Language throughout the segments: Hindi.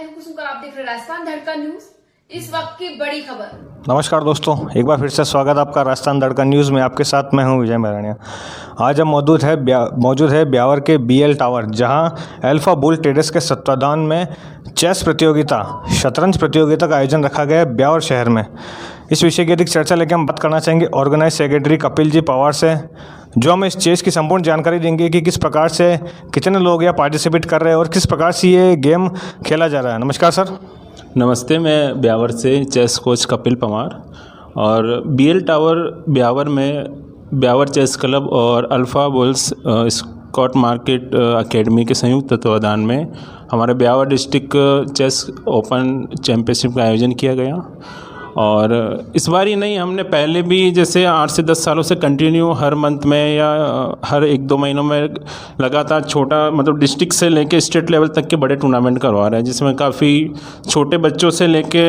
मैं हूं कुसुम, आप देख रहे हैं राजस्थान धड़का न्यूज। इस वक्त की बड़ी खबर। नमस्कार दोस्तों, एक बार फिर से स्वागत है आपका राजस्थान धड़का न्यूज़ में। आपके साथ मैं हूं विजय महरानिया। आज हम मौजूद है ब्यावर के BL टावर, जहां अल्फा बुल ट्रेडर्स के तत्वाधान में चेस प्रतियोगिता, शतरंज प्रतियोगिता का आयोजन रखा गया है ब्यावर शहर में। इस विषय की अधिक चर्चा लेकर हम बात करना चाहेंगे ऑर्गेनाइज सेक्रेटरी कपिल जी पवार से, जो हमें इस चेस की संपूर्ण जानकारी देंगे कि किस प्रकार से कितने लोग यहाँ पार्टिसिपेट कर रहे हैं और किस प्रकार से ये गेम खेला जा रहा है। नमस्कार सर। नमस्ते, मैं ब्यावर से चेस कोच कपिल पवार और BL टावर ब्यावर में ब्यावर चेस क्लब और अल्फ़ा बुल्स स्कॉट मार्केट एकेडमी के संयुक्त तत्वाधान में हमारे Beawar district chess open championship का आयोजन किया गया। और इस बार ही नहीं, हमने पहले भी जैसे 8 से 10 सालों से कंटिन्यू हर मंथ में या हर 1-2 महीनों में लगातार छोटा मतलब डिस्ट्रिक्ट से लेके स्टेट लेवल तक के बड़े टूर्नामेंट करवा रहे हैं, जिसमें काफ़ी छोटे बच्चों से लेके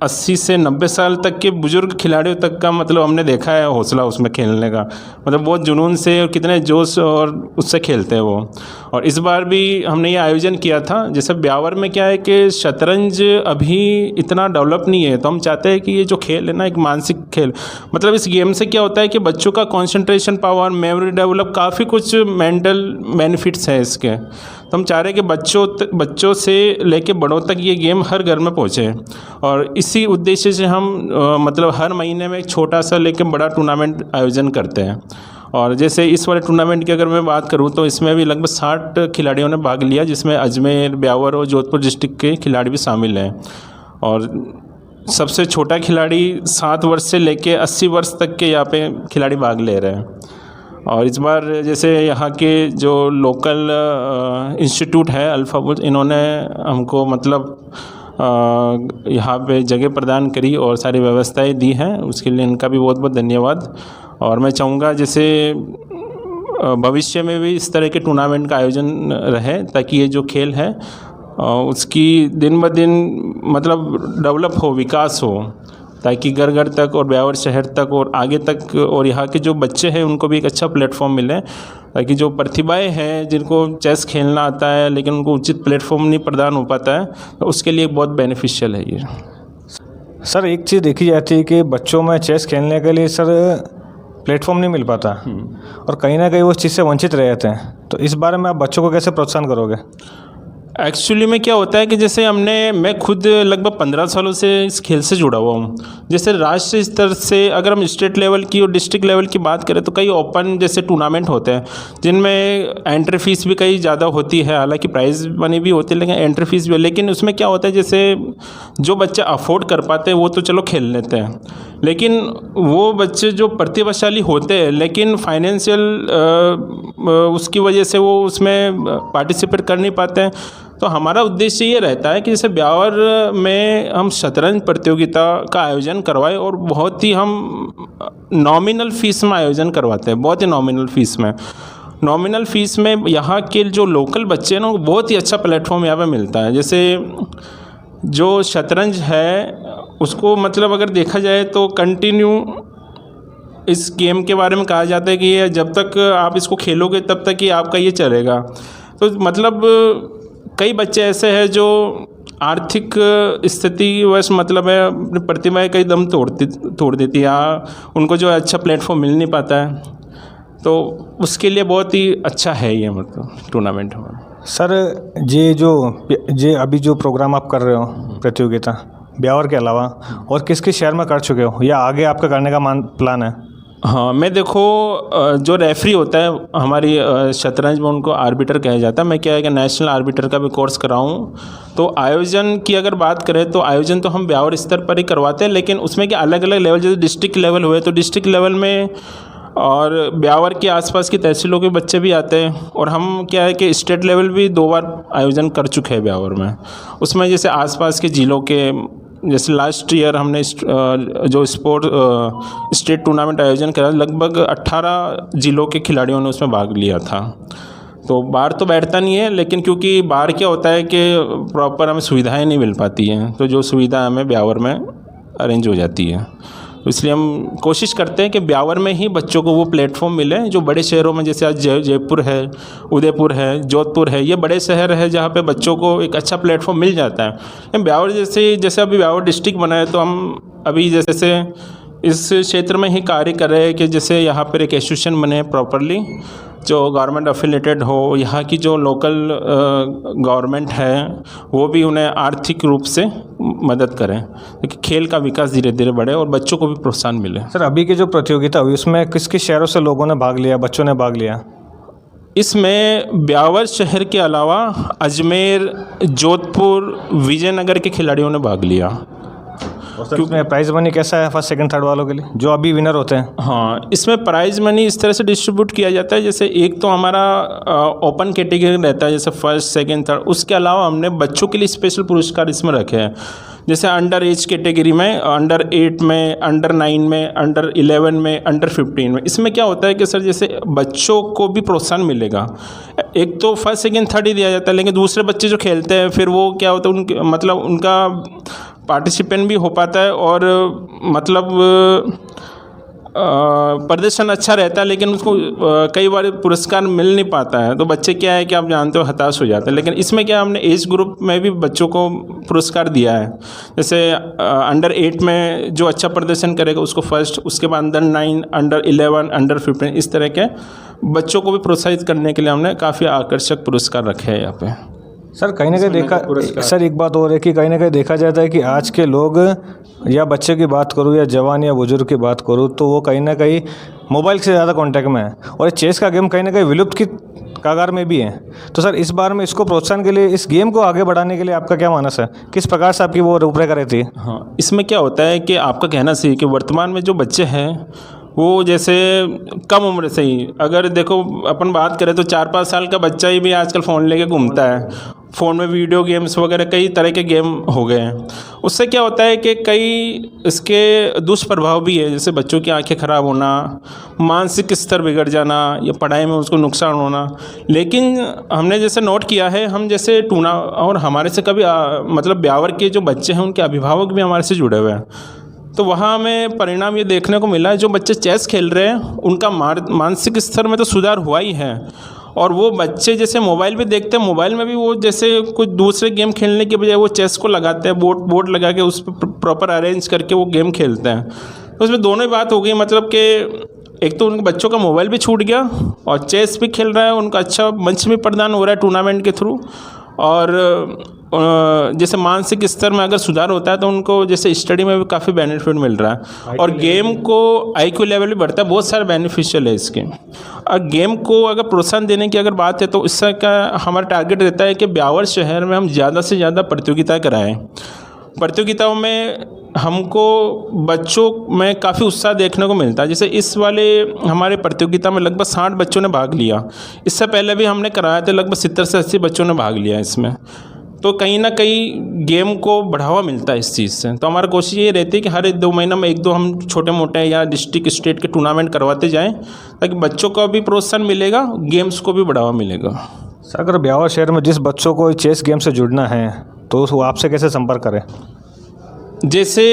80 से 90 साल तक के बुजुर्ग खिलाड़ियों तक का मतलब हमने देखा है हौसला उसमें खेलने का। मतलब बहुत जुनून से और कितने जोश और उससे खेलते हैं वो। और इस बार भी हमने ये आयोजन किया था। जैसे ब्यावर में क्या है कि शतरंज अभी इतना डेवलप नहीं है, तो हम चाहते हैं कि ये जो खेल है ना, एक मानसिक खेल, मतलब इस गेम से क्या होता है कि बच्चों का कंसंट्रेशन पावर, मेमोरी डेवलप, काफ़ी कुछ मेंटल बेनिफिट्स हैं इसके। तो हम चाह रहे हैं कि बच्चों से लेके बड़ों तक ये गेम हर घर में पहुँचे। और इसी उद्देश्य से हम मतलब हर महीने में एक छोटा सा लेके बड़ा टूर्नामेंट आयोजन करते हैं। और जैसे इस वाले टूर्नामेंट की अगर मैं बात करूं तो इसमें भी लगभग 60 खिलाड़ियों ने भाग लिया, जिसमें अजमेर, ब्यावर और जोधपुर डिस्ट्रिक्ट के खिलाड़ी भी शामिल हैं। और सबसे छोटा खिलाड़ी 7 वर्ष से लेके 80 वर्ष तक के यहाँ पे खिलाड़ी भाग ले रहे हैं। और इस बार जैसे यहाँ के जो लोकल इंस्टीट्यूट है अल्फ़ा बुल, इन्होंने हमको मतलब यहाँ पे जगह प्रदान करी और सारी व्यवस्थाएं दी हैं, उसके लिए इनका भी बहुत बहुत धन्यवाद। और मैं चाहूँगा जैसे भविष्य में भी इस तरह के टूर्नामेंट का आयोजन रहे, ताकि ये जो खेल है उसकी दिन ब दिन मतलब डेवलप हो, विकास हो, ताकि घर घर तक और ब्यावर शहर तक और आगे तक, और यहाँ के जो बच्चे हैं उनको भी एक अच्छा प्लेटफॉर्म मिले, ताकि जो प्रतिभाएं हैं जिनको चेस खेलना आता है लेकिन उनको उचित प्लेटफॉर्म नहीं प्रदान हो पाता है, तो उसके लिए बहुत बेनिफिशियल है ये। सर, एक चीज़ देखी जाती है कि बच्चों में चेस खेलने के लिए सर प्लेटफॉर्म नहीं मिल पाता और कहीं ना कहीं वो उस चीज़ से वंचित रह जाते हैं। तो इस बारे में आप बच्चों को कैसे प्रोत्साहन करोगे? एक्चुअली में क्या होता है कि जैसे मैं खुद लगभग 15 सालों से इस खेल से जुड़ा हुआ हूँ। जैसे राष्ट्रीय स्तर से अगर हम स्टेट लेवल की और डिस्ट्रिक्ट लेवल की बात करें तो कई ओपन जैसे टूर्नामेंट होते हैं, जिनमें एंट्री फीस भी कई ज़्यादा होती है, हालांकि प्राइज़ मनी भी होती है लेकिन एंट्री फीस भी है। लेकिन उसमें क्या होता है, जैसे जो बच्चे अफोर्ड कर पाते हैं वो तो चलो खेल लेते हैं, लेकिन वो बच्चे जो प्रतिभाशाली होते हैं लेकिन फाइनेंशियल उसकी वजह से वो उसमें पार्टिसिपेट कर नहीं पाते हैं। तो हमारा उद्देश्य ये रहता है कि जैसे ब्यावर में हम शतरंज प्रतियोगिता का आयोजन करवाएं और बहुत ही हम नॉमिनल फ़ीस में आयोजन करवाते हैं, बहुत ही नॉमिनल फ़ीस में यहाँ के जो लोकल बच्चे हैं ना, बहुत ही अच्छा प्लेटफॉर्म यहाँ पे मिलता है। जैसे जो शतरंज है उसको मतलब अगर देखा जाए तो कंटिन्यू इस गेम के बारे में कहा जाता है कि ये जब तक आप इसको खेलोगे तब तक ही आपका ये चलेगा। तो मतलब कई बच्चे ऐसे हैं जो आर्थिक स्थिति वश मतलब है अपनी प्रतिभाएं कई दम तोड़ देती है, या उनको जो अच्छा प्लेटफॉर्म मिल नहीं पाता है, तो उसके लिए बहुत ही अच्छा है ये मतलब टूर्नामेंट हमारा। सर, ये अभी जो प्रोग्राम आप कर रहे हो प्रतियोगिता ब्यावर के अलावा और किस किस शहर में कर चुके हो या आगे आपका करने का प्लान है? हाँ, मैं देखो जो रेफरी होता है हमारी शतरंज में उनको आर्बिटर कहा जाता है। मैं क्या है कि नेशनल आर्बिटर का भी कोर्स कराऊँ। तो आयोजन की अगर बात करें तो आयोजन तो हम ब्यावर स्तर पर ही करवाते हैं, लेकिन उसमें क्या अलग अलग लेवल, जैसे डिस्ट्रिक्ट लेवल हुए तो डिस्ट्रिक्ट लेवल में और ब्यावर के आसपास की तहसीलों के बच्चे भी आते हैं। और हम क्या है कि स्टेट लेवल भी 2 बार आयोजन कर चुके हैं ब्यावर में। उसमें जैसे आसपास के ज़िलों के, जैसे लास्ट ईयर हमने जो स्टेट टूर्नामेंट आयोजन करा, लगभग 18 ज़िलों के खिलाड़ियों ने उसमें भाग लिया था। तो बार तो बैठता नहीं है, लेकिन क्योंकि बार क्या होता है कि प्रॉपर हमें सुविधाएं नहीं मिल पाती हैं, तो जो सुविधा हमें ब्यावर में अरेंज हो जाती है। तो इसलिए हम कोशिश करते हैं कि ब्यावर में ही बच्चों को वो प्लेटफॉर्म मिले जो बड़े शहरों में, जैसे आज जयपुर है, उदयपुर है, जोधपुर है, ये बड़े शहर है जहाँ पे बच्चों को एक अच्छा प्लेटफॉर्म मिल जाता है। ब्यावर जैसे अभी ब्यावर डिस्ट्रिक्ट बना है, तो हम अभी जैसे इस क्षेत्र में ही कार्य कर रहे हैं कि जैसे यहाँ पर एक एसोसिएशन बने प्रॉपरली जो गवर्नमेंट अफिलेटेड हो, यहाँ की जो लोकल गवर्नमेंट है वो भी उन्हें आर्थिक रूप से मदद करें ताकि खेल का विकास धीरे धीरे बढ़े और बच्चों को भी प्रोत्साहन मिले। सर, अभी की जो प्रतियोगिता हुई उसमें किस किस शहरों से लोगों ने भाग लिया, बच्चों ने भाग लिया? इसमें ब्यावर शहर के अलावा अजमेर, जोधपुर, विजयनगर के खिलाड़ियों ने भाग लिया। क्योंकि प्राइज मनी कैसा है फर्स्ट सेकंड थर्ड वालों के लिए जो अभी विनर होते हैं? हाँ, इसमें प्राइज़ मनी इस तरह से डिस्ट्रीब्यूट किया जाता है, जैसे एक तो हमारा ओपन कैटेगरी रहता है जैसे फर्स्ट सेकंड थर्ड, उसके अलावा हमने बच्चों के लिए स्पेशल पुरस्कार इसमें रखे हैं। जैसे अंडर एज कैटेगरी में, अंडर 8 में, अंडर 9 में, अंडर 11 में, अंडर 15 में। इसमें क्या होता है कि सर जैसे बच्चों को भी प्रोत्साहन मिलेगा। एक तो फर्स्ट सेकंड थर्ड ही दिया जाता है, लेकिन दूसरे बच्चे जो खेलते हैं फिर वो क्या होता है उनके मतलब उनका पार्टिसिपेंट भी हो पाता है और मतलब प्रदर्शन अच्छा रहता है, लेकिन उसको कई बार पुरस्कार मिल नहीं पाता है, तो बच्चे क्या है कि आप जानते हो हताश हो जाते हैं। लेकिन इसमें क्या हमने एज ग्रुप में भी बच्चों को पुरस्कार दिया है। जैसे अंडर 8 में जो अच्छा प्रदर्शन करेगा उसको फर्स्ट, उसके बाद अंडर 9, अंडर 11, अंडर 15, इस तरह के बच्चों को भी प्रोत्साहित करने के लिए हमने काफ़ी आकर्षक पुरस्कार रखे हैं यहाँ पे। सर, कहीं ना कहीं देखा सर एक बात और है कि कहीं ना कहीं देखा जाता है कि आज के लोग, या बच्चे की बात करूँ या जवान या बुजुर्ग की बात करूँ, तो वो कहीं ना कहीं मोबाइल से ज़्यादा कांटेक्ट में है और चेस का गेम कहीं ना कहीं विलुप्त की कगार में भी है। तो सर इस बार में इसको प्रोत्साहन के लिए, इस गेम को आगे बढ़ाने के लिए आपका क्या मानस है? किस प्रकार से आपकी वो रूपरेखा रहती है? हाँ, इसमें क्या होता है कि आपका कहना सही है कि वर्तमान में जो बच्चे हैं वो जैसे कम उम्र से ही, अगर देखो अपन बात करें तो 4-5 साल का बच्चा ही भी आजकल फ़ोन लेके घूमता है। फ़ोन में वीडियो गेम्स वगैरह कई तरह के गेम हो गए हैं। उससे क्या होता है कि कई इसके दुष्प्रभाव भी है, जैसे बच्चों की आंखें ख़राब होना, मानसिक स्तर बिगड़ जाना या पढ़ाई में उसको नुकसान होना। लेकिन हमने जैसे नोट किया है, हम जैसे और हमारे से कभी मतलब ब्यावर के जो बच्चे हैं उनके अभिभावक भी हमारे से जुड़े हुए हैं, तो वहाँ हमें परिणाम ये देखने को मिला है जो बच्चे चेस खेल रहे हैं उनका मानसिक स्तर में तो सुधार हुआ ही है। और वो बच्चे जैसे मोबाइल पे देखते हैं, मोबाइल में भी वो जैसे कुछ दूसरे गेम खेलने के बजाय वो चेस को लगाते हैं, बोर्ड लगा के उस पर प्रॉपर अरेंज करके वो गेम खेलते हैं। तो उसमें दोनों ही बात हो गई, मतलब कि एक तो उनके बच्चों का मोबाइल भी छूट गया और चेस भी खेल रहा है, उनका अच्छा मंच भी प्रदान हो रहा है टूर्नामेंट के थ्रू। और जैसे मानसिक स्तर में अगर सुधार होता है तो उनको जैसे स्टडी में भी काफ़ी बेनिफिट मिल रहा है और गेम को IQ लेवल भी बढ़ता है, बहुत सारे बेनिफिशियल है इसके। और गेम को अगर प्रोत्साहन देने की अगर बात है तो इसका क्या हमारा टारगेट रहता है कि ब्यावर शहर में हम ज़्यादा से ज़्यादा प्रतियोगिताएँ कराएँ। प्रतियोगिताओं में हमको बच्चों में काफ़ी उत्साह देखने को मिलता है। जैसे इस वाले हमारे प्रतियोगिता में लगभग 60 बच्चों ने भाग लिया। इससे पहले भी हमने कराया था, लगभग 70 से 80 बच्चों ने भाग लिया इसमें। तो कहीं ना कहीं गेम को बढ़ावा मिलता है इस चीज़ से। तो हमारी कोशिश ये रहती है कि हर 1-2 महीना में 1-2 हम छोटे मोटे या डिस्ट्रिक्ट स्टेट के टूर्नामेंट करवाते जाएँ, ताकि बच्चों को भी प्रोत्साहन मिलेगा, गेम्स को भी बढ़ावा मिलेगा। सर, अगर ब्यावर शहर में जिस बच्चों को चेस गेम से जुड़ना है तो वो आपसे कैसे संपर्क करें? जैसे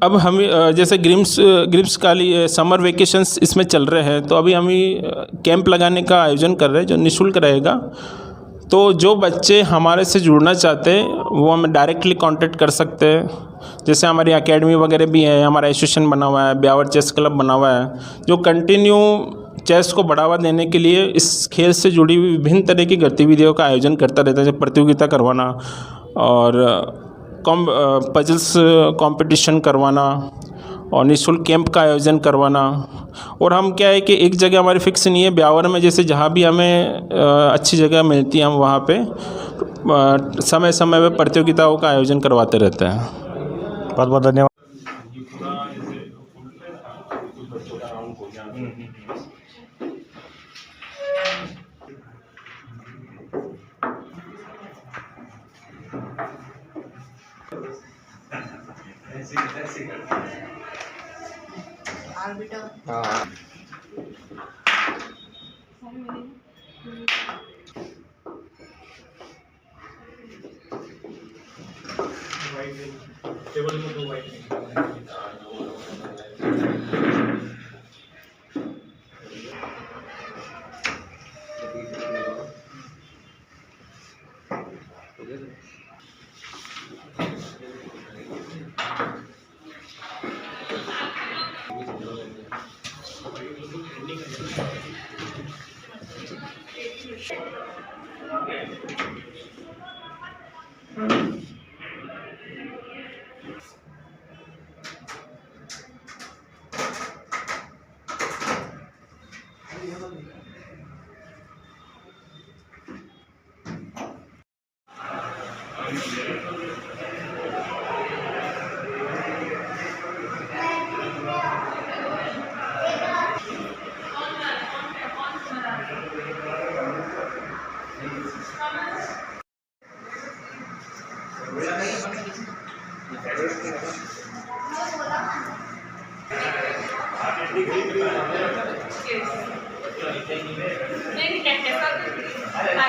अब हम जैसे ग्रिम्स काली समर वेकेशंस इसमें चल रहे हैं, तो अभी हम कैंप लगाने का आयोजन कर रहे हैं जो निःशुल्क रहेगा। तो जो बच्चे हमारे से जुड़ना चाहते हैं वो हमें डायरेक्टली कांटेक्ट कर सकते हैं। जैसे हमारी एकेडमी वगैरह भी है, हमारा एसोसिएशन बना हुआ है, ब्यावर चेस क्लब बना हुआ है, जो कंटिन्यू चेस को बढ़ावा देने के लिए इस खेल से जुड़ी हुई विभिन्न तरह की गतिविधियों का आयोजन करता रहता है, जैसे प्रतियोगिता करवाना और पजल्स कंपटीशन करवाना और निःशुल्क कैंप का आयोजन करवाना। और हम क्या है कि एक जगह हमारी फिक्स नहीं है, ब्यावर में जैसे जहाँ भी हमें अच्छी जगह मिलती है हम वहाँ पे समय समय में प्रतियोगिताओं का आयोजन करवाते रहते हैं। बहुत बहुत धन्यवाद। टेबल में 2 वाइट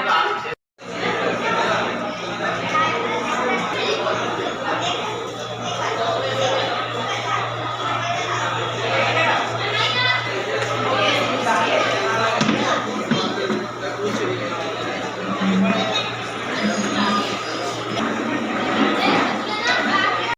नहीं,